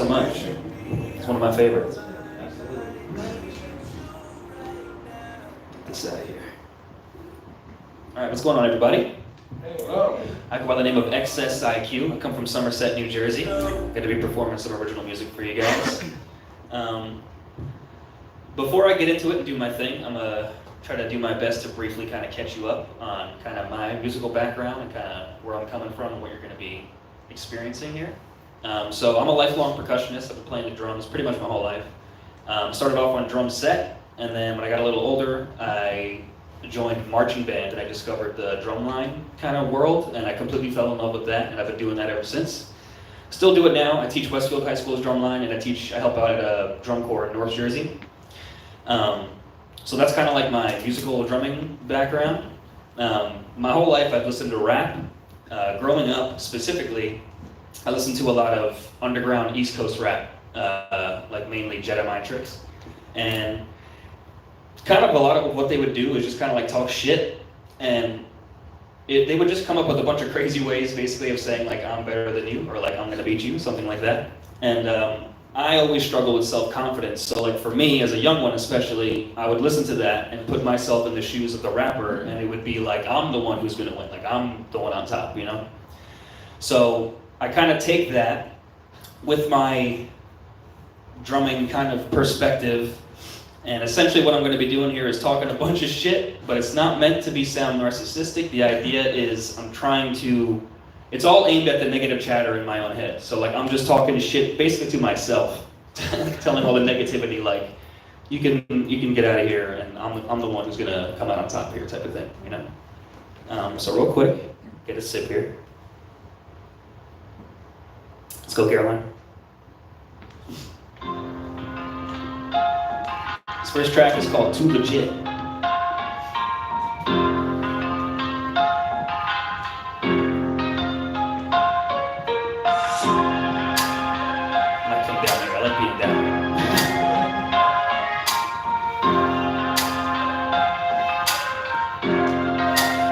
so much. It's one of my favorites. Get this out of here. All right, what's going on, everybody? I go by the name of Excess IQ. I come from Somerset, New Jersey. I'm going to be performing some original music for you guys. Before I get into it and do my thing, I'm going to try to do my best to briefly kind of catch you up on kind of my musical background and kind of where I'm coming from and what you're going to be experiencing here. So I'm a lifelong percussionist. I've been playing the drums pretty much my whole life. Started off on drum set, and then when I got a little older, I joined marching band, and I discovered the drumline kind of world, and I completely fell in love with that, and I've been doing that ever since. Still do it now. I teach Westfield High School's drumline, and I help out at a drum corps in North Jersey. So that's kind of like my musical drumming background. My whole life I've listened to rap. Growing up specifically, I listened to a lot of underground East Coast rap, like mainly Jedi Mind Tricks. And kind of a lot of what they would do is just kind of like talk shit, and they would just come up with a bunch of crazy ways basically of saying like I'm better than you, or like I'm gonna beat you, something like that. And I always struggle with self-confidence, so like for me as a young one especially, I would listen to that and put myself in the shoes of the rapper, and it would be like I'm the one who's gonna win, like I'm the one on top, you know? So I kind of take that with my drumming kind of perspective. And essentially what I'm going to be doing here is talking a bunch of shit, but it's not meant to sound narcissistic. The idea is it's all aimed at the negative chatter in my own head. So like I'm just talking shit basically to myself, telling all the negativity like, you can get out of here and I'm the one who's going to come out on top here type of thing, you know? So real quick, get a sip here. Let's go, Caroline. This first track is called Too Legit. I might come down there. I like being down here.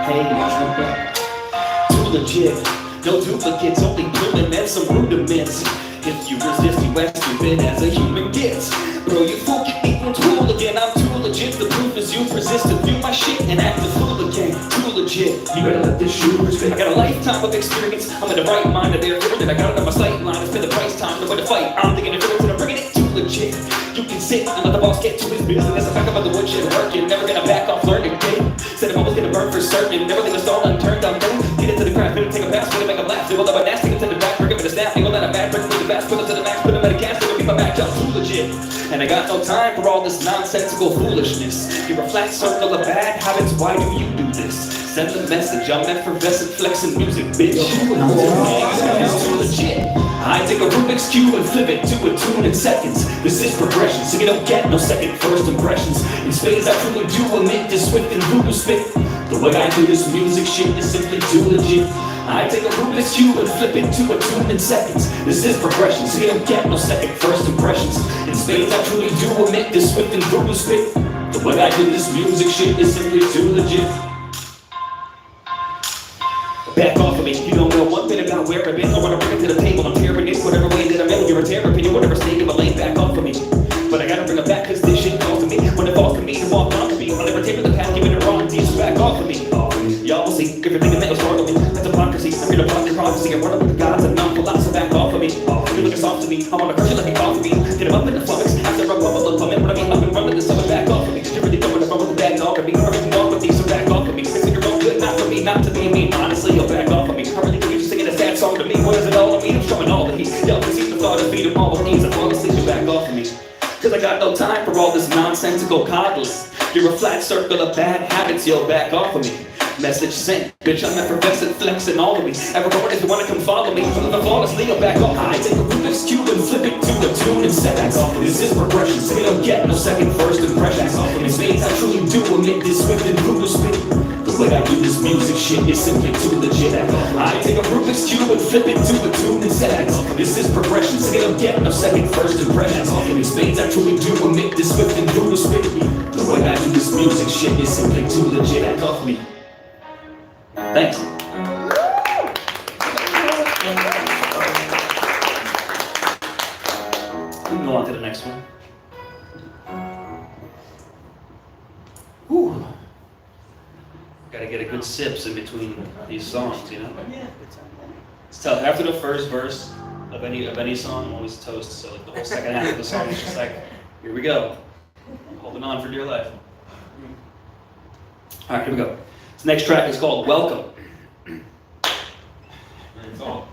Hey, too legit. No duplicates, only human and some rudiments. If you resist, you as stupid as a human gets. Bro, you fool, equal tool again. I'm too legit. The proof is you resist to view my shit and act the fool again. Too legit. You better let this shoe respect. I got a lifetime of experience. I'm in the right mind of their feeling. I got it on my sight line. It's been the price time. No way to fight. I'm thinking of feelings and I'm bringing it too legit. You can sit and let the boss get to his business. That's a fact about the wood shit working. Never gonna back off, learning again. Said I'm always gonna burn for certain. Never gonna stall unturned. I'm done. Get into the craft, take a pass, make them laugh. They will never nasty into the back, bring them to the snap. They will let a bad bring them to the fast, put them to the max, put them at a gas, they will keep my back up too legit. And I got no time for all this nonsensical foolishness. You're a flat circle of bad habits, why do you do this? Send the message, I'm effervescent, flexing music, bitch. It's too legit. I take a Rubik's Cube and flip it to a tune in seconds. This is progression, so you don't get no second first impressions. In spades, I truly do emit this swift and voodoo spit. The way I do this music shit is simply too legit. I take a Rubik's Cube and flip it to a tune in seconds. This is progression, so you don't get no second first impressions. In spades, I truly do emit this swift and voodoo spit. The way I do this music shit is simply too legit. Back off of me, you don't know one bit about where I've been. I wanna bring it to the table, I'm tearing it whatever way that I'm in. You're a terrapin, whatever state of my lane, back off of me. But I gotta bring it back cause this shit calls to me. When it falls to me to walk onto me, I'll never take the path, giving it wrong, so back off of me. Y'all will see, everything that was wrong with me. That's hypocrisy, I'm here to block your prophecy. I run up with the gods and non-philosophy, back off of me. You looking soft to me, I wanna crush you like a coffee bean. Get him up in the flummox, after I bubble up, when I mean up and running this summer, back off of me. You're really going to run with the bad dog of me. Everything wrong with me, so back off of me. Fixing your own good, not for me, not to be mean. Honestly, you'll back off of me. I really think you're just singing a sad song to me. What does it all mean? I'm showing all the heat. Y'all can see the thought of beat them all with ease. I'm honestly, you back off of me. Cause I got no time for all this nonsensical coddling. You're a flat circle of bad habits, you'll back off of me. Message sent, bitch, I'm effervescent, flexing all of me. Everyone, if you wanna come follow me, from the flawlessly, you'll back off. I take a Rubik's Cube and flip it to a tune in seconds. This is progression, so you don't get no second first impressions. In spades, I truly do emit this swift and brutal spit. The way I do this music shit is simply too legit. I take a Rubik's Cube and flip it to a tune in seconds. This is progression, so you don't get no second first impressions. In spades, I truly do emit this swift and brutal spit. The way I do this music shit is simply too legit. Back off me. Thanks. next one. Whew. Gotta get a good sips in between these songs, you know? It's tough. After the first verse of any song, I'm always toast. So like the whole second half of the song is just like, here we go. Holding on for dear life. All right, here we go. This next track is called Welcome. That's all.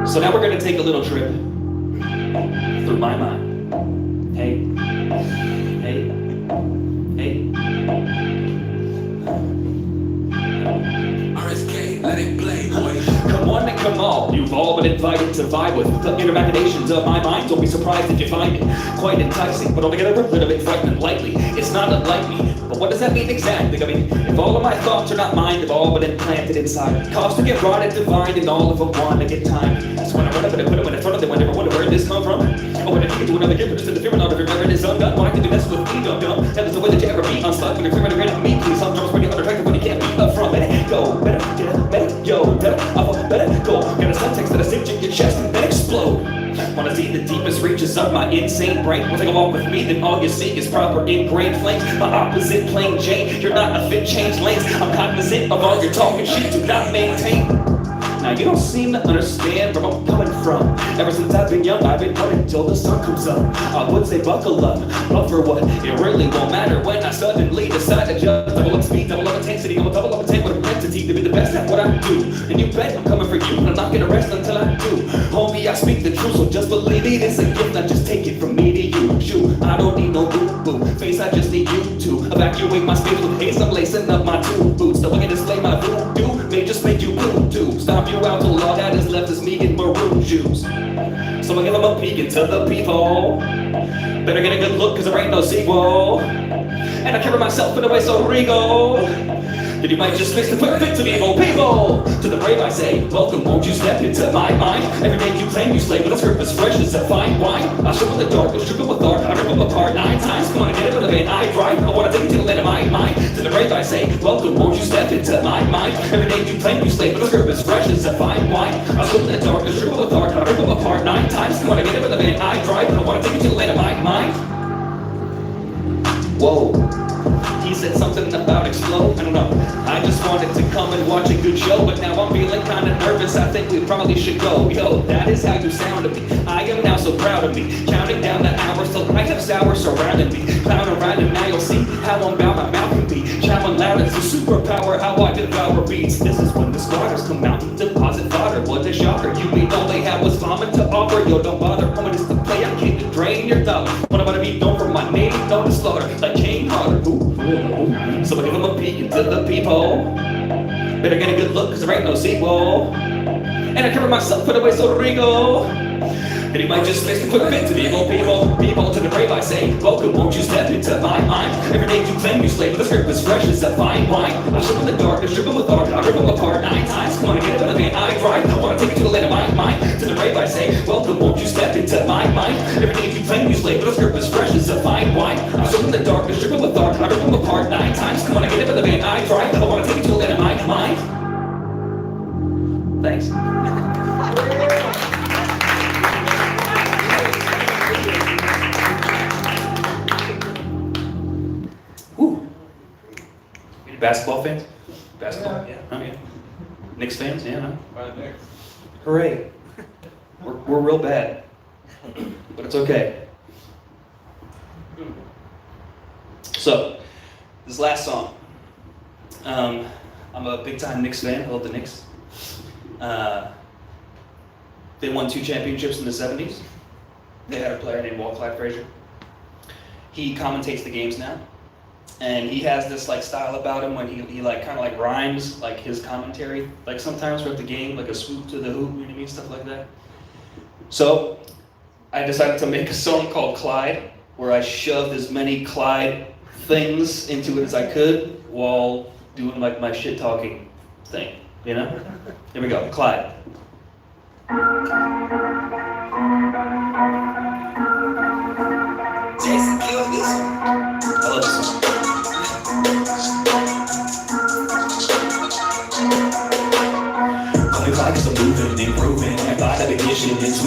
So now we're going to take a little trip through my mind. Hey, hey, hey. RSK, let it play, boy. Come on and come all, you've all been invited to vibe with the inner machinations of my mind. Don't be surprised if you find it quite enticing, but altogether a little bit frightening lightly. It's not unlike me, but what does that mean exactly? I mean, if all of my thoughts are not mine, they've all been implanted inside. Cause to get rotted, divine, and all of them want to get time. That's when I run up and I put them in front of them, I never wonder where this come from. Oh, when I take it to another gift, but just interfering on every merit is undone. Why can you mess with me, dumb? That is the way that you ever be unstuck. When you're trying to get at me, please, some drums when you're unattractive, when you can't be up front. Better go, better get up, better yo, better up, better go. Got a subtext that I stick to your chest and then explode. Wanna see the deepest reaches of my insane brain? Wanna take a walk with me, then all you see is proper ingrained flames. My opposite, plain Jane, you're not a fit, change lanes. I'm cognizant of all your talking shit, do not maintain. Now you don't seem to understand where I'm coming from. Ever since I've been young, I've been running till the sun comes up. I would say buckle up, but for what? It really won't matter when I suddenly decide to just double up speed, double up intensity. I'm a double up intent with a entity to be the best at what I do. And you bet I'm coming for you, and I'm not gonna rest until I do. Homie, I speak the truth, so just believe it. It's a gift, not just take it from me to you. Shoot, I don't need no boo-boo face, I just need you to evacuate my space with haze. I'm lacing up my two boots, so I can display my voodoo. May just make you blue, stomp you out till all that is left is me in maroon shoes. So I give them a peek into the peephole. Better get a good look, cause there ain't no sequel. And I carry myself in a way so regal that you might just miss the perfect to the evil people. To the brave I say, welcome, won't you step into my mind? Every day you claim you slay, but the script is fresh as a fine wine. I strip in the dark, I strip them with art, I rip them apart 9 times. Come on, get it with a vein, I drive. I wanna take it to the land of my mind. To the brave I say, welcome, won't you step into my mind? Every day you claim you slay, but the script is fresh as a fine wine. I strip in the dark, I strip them with art, I rip them apart 9 times. Come on, get it with a vein, I drive. I wanna take it to the land of my mind. Whoa. He said something about explode, I don't know. I just wanted to come and watch a good show, but now I'm feeling kinda nervous, I think we probably should go. Yo, that is how you sound to me. I am now so proud of me. Counting down the hours till I have sour surrounding me. Clown around and now you'll see how I'm bound my mouth can be. Challenge loud, it's a superpower, how I devour beats. This is when the squatters come out and deposit fodder. What a shocker, you mean all they had was vomit to offer. Yo, don't bother, woman, it's the play, I came to drain your dollar. What am I to be known for my name, known to slaughter, like King Potter. So I give them a peek into the peephole. Better get a good look, cause there ain't no sequel. And I cover myself, put away so regal. And you might just miss the quick fit to the evil people. People to the brave I say, welcome, won't you step into my mind? Every day you claim you slay, but the script is fresh as a fine wine. I strip in the dark, I strip them with art, I rip them apart 9 times. Come on, get it with a vein, I drive. I wanna take it to the land of my mind. To the brave I say, welcome, won't you step into my mind? Every day you claim you slay, but the script is fresh as a fine wine. I strip in the dark, I strip them with art, I rip them apart 9 times. Come on, get it with a vein, I drive. I wanna take it to the land of my mind. Thanks. Basketball fans? Basketball? Yeah. Oh, yeah. Knicks fans? Yeah, no? Knicks. Hooray. We're real bad. But it's okay. So, this last song. I'm a big time Knicks fan. I love the Knicks. They won 2 championships in the 70s. They had a player named Clyde Frazier. He commentates the games now. And he has this like style about him when he like kind of like rhymes like his commentary, like sometimes throughout the game, like a swoop to the hoop, you know what I mean, stuff like that. So I decided to make a song called Clyde, where I shoved as many Clyde things into it as I could while doing like my shit talking thing, you know? Here we go, Clyde. Jason killed this one. I love this one.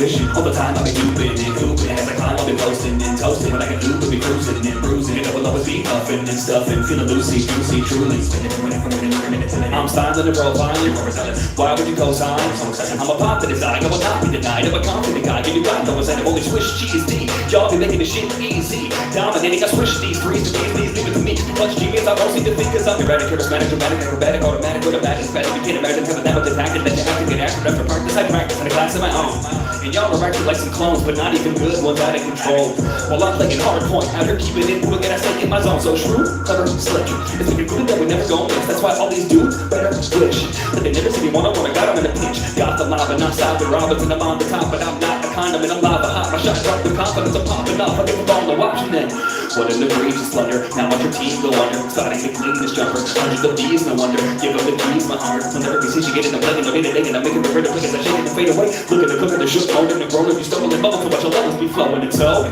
swishing. All the time I be duping and hooping. As I climb, I'll be posting and toasting. When I can do, we'll be cruising and bruising. And I will always be huffing and stuffing. Feeling loosey, goosey, truly. Spinning from minute to minute. I'm styling and profiling. Why would you co-sign? I'm a pop that is I will not be denied. I'm a confident guy. Give you God, no one's saying only swish cheese D. Y'all be making this shit easy. Dominating, I switch these threes to these, leave it to me. Clutch genius, I won't see defeat, cause I'm erratic, charismatic, dramatic, acrobatic, automatic, automatic, spastic, you can't imagine, coming down with the tactic that you have to get after after practice. I practice in a class of my own. And y'all are acting like some clones, but not even good ones out of control. While I'm playing hard point, out here keeping it moving, and I stay in my zone. So shrewd, clever, slick. It's looking good that we never go miss. That's why all these dudes better wish that they never see me one-on-one. I got them in a pinch. Got the mob, and I'm South and Roberts, and I'm on the top, but I'm not a condom, and I'm lava hot. My shot drop the confidence, I'm popping off. I get the ball to watching it. What an egregious blunder. Now watch your team go under. Starting to clean this jumper. Hundreds of these, no wonder. Give them the keys, my heart. Will never be seen. She getting the plug in the minute. And I'm making the rhythm. Because I shake it and fade away. Look at the cook at the shook. Molding and growing. You stumble and bubble. So watch your levels be flowing. And so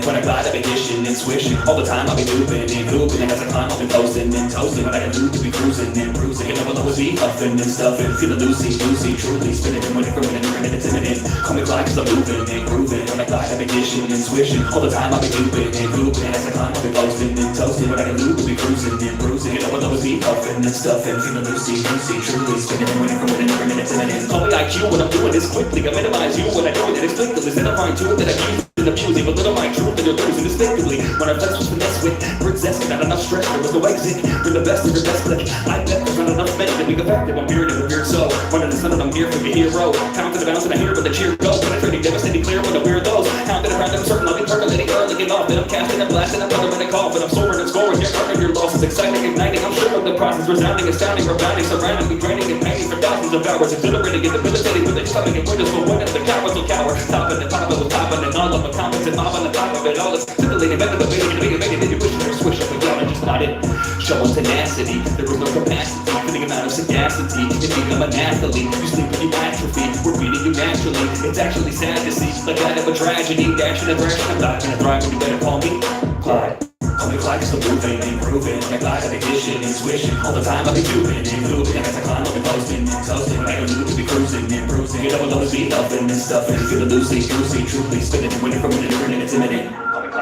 when I glide, I'll be dishing and swishing. All the time I'll be looping and hooping. And as I climb, I'll be posting and toasting. What I can do to be cruising and bruising. And I will always be huffing and stuffing. Feeling loosey, truly. Spinning and winning from minute to minute. Call me Clyde cause I'm moving and grooving. When I glide, I'll be dishing and swishing. All the time I'll be looping and hooping. As I climb, I'll be posting and toasting. What I can do to be cruising and bruising. And I will always be huffing and stuffing. Feeling loosey, truly. Spinning and winning from minute to minute. Call me IQ when I'm doing this quickly. I minimize you when I do it inexplicably. Instead of find you that I use and abusing. But little my truth and you're losing instinctively. When I flex with finesse with brick zest, not enough stress. There was no exit. Bring the best of your best click. I bet there's not enough men to be effective. I'm weird and a weird soul. Running the sun and I'm here for your hero. Pound to the bounce and I hear where the cheer goes. Penetrating, devastating, clear when I wear those. Pounding around and I'm certain I'll be percolating early and often. I'm casting and blasting, I'm thunder when I call. But I'm soaring and scoring. You're earning your losses. Exciting, igniting. I'm sure of the process. Resounding, astounding, rebounding, surrounding me, draining and painting for thousands of hours. Exhilarating and debilitating with it. Stomach and windows for winning. The cowards will cower. Topping and popping with topping and all of my comments and mobbing the top of it all. It's scintillating, better than making then you push and swish up and down and just not it. Showing tenacity. There was no capacity. Fitting amount of sagacity. If you become an athlete, you sleep and you atrophy. We're beating you naturally. It's actually sad to see. Like that of a tragedy. Dashing and thrashing. I'm not gonna thrive when you better call me Clyde. Call me Clyde cause I'm moving and grooving. When I glide, I'll be dishing and swishing. All the time I'll be tubing and hooping. And as I climb, I'll be posting and toasting. When I can do to be cruising and bruising. You know I'll always be huffing and stuffing. Feeling loosey, goosey, truly. Spinning and winning from minute to minute.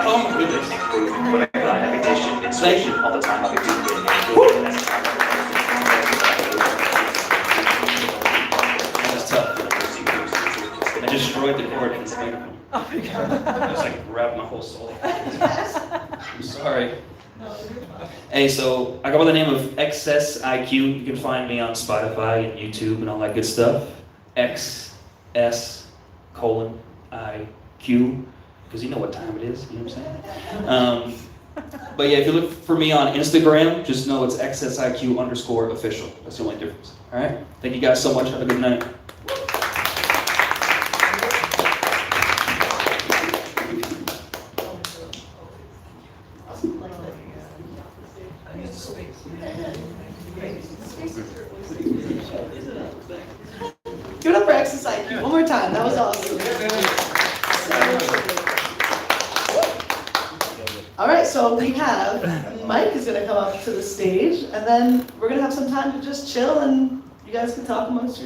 Oh my goodness. When I glide, I'll be dishing and swishing. All the time I'll be tubing and hooping. That was tough. I destroyed the chord in this microphone. Oh my God. I was like, grabbed my whole soul. I'm sorry. Hey, so I go by the name of Excess IQ. You can find me on Spotify and YouTube and all that good stuff. XS:IQ. Because you know what time it is, you know what I'm saying? But yeah, if you look for me on Instagram, just know it's XSIQ_official. That's the only difference. All right? Thank you guys so much. Have a good night. Give it up for Exercise one more time. That was awesome. All right, so we have Mike is going to come up to the stage, and then we're going to have some time to just chill, and you guys can talk amongst yourselves.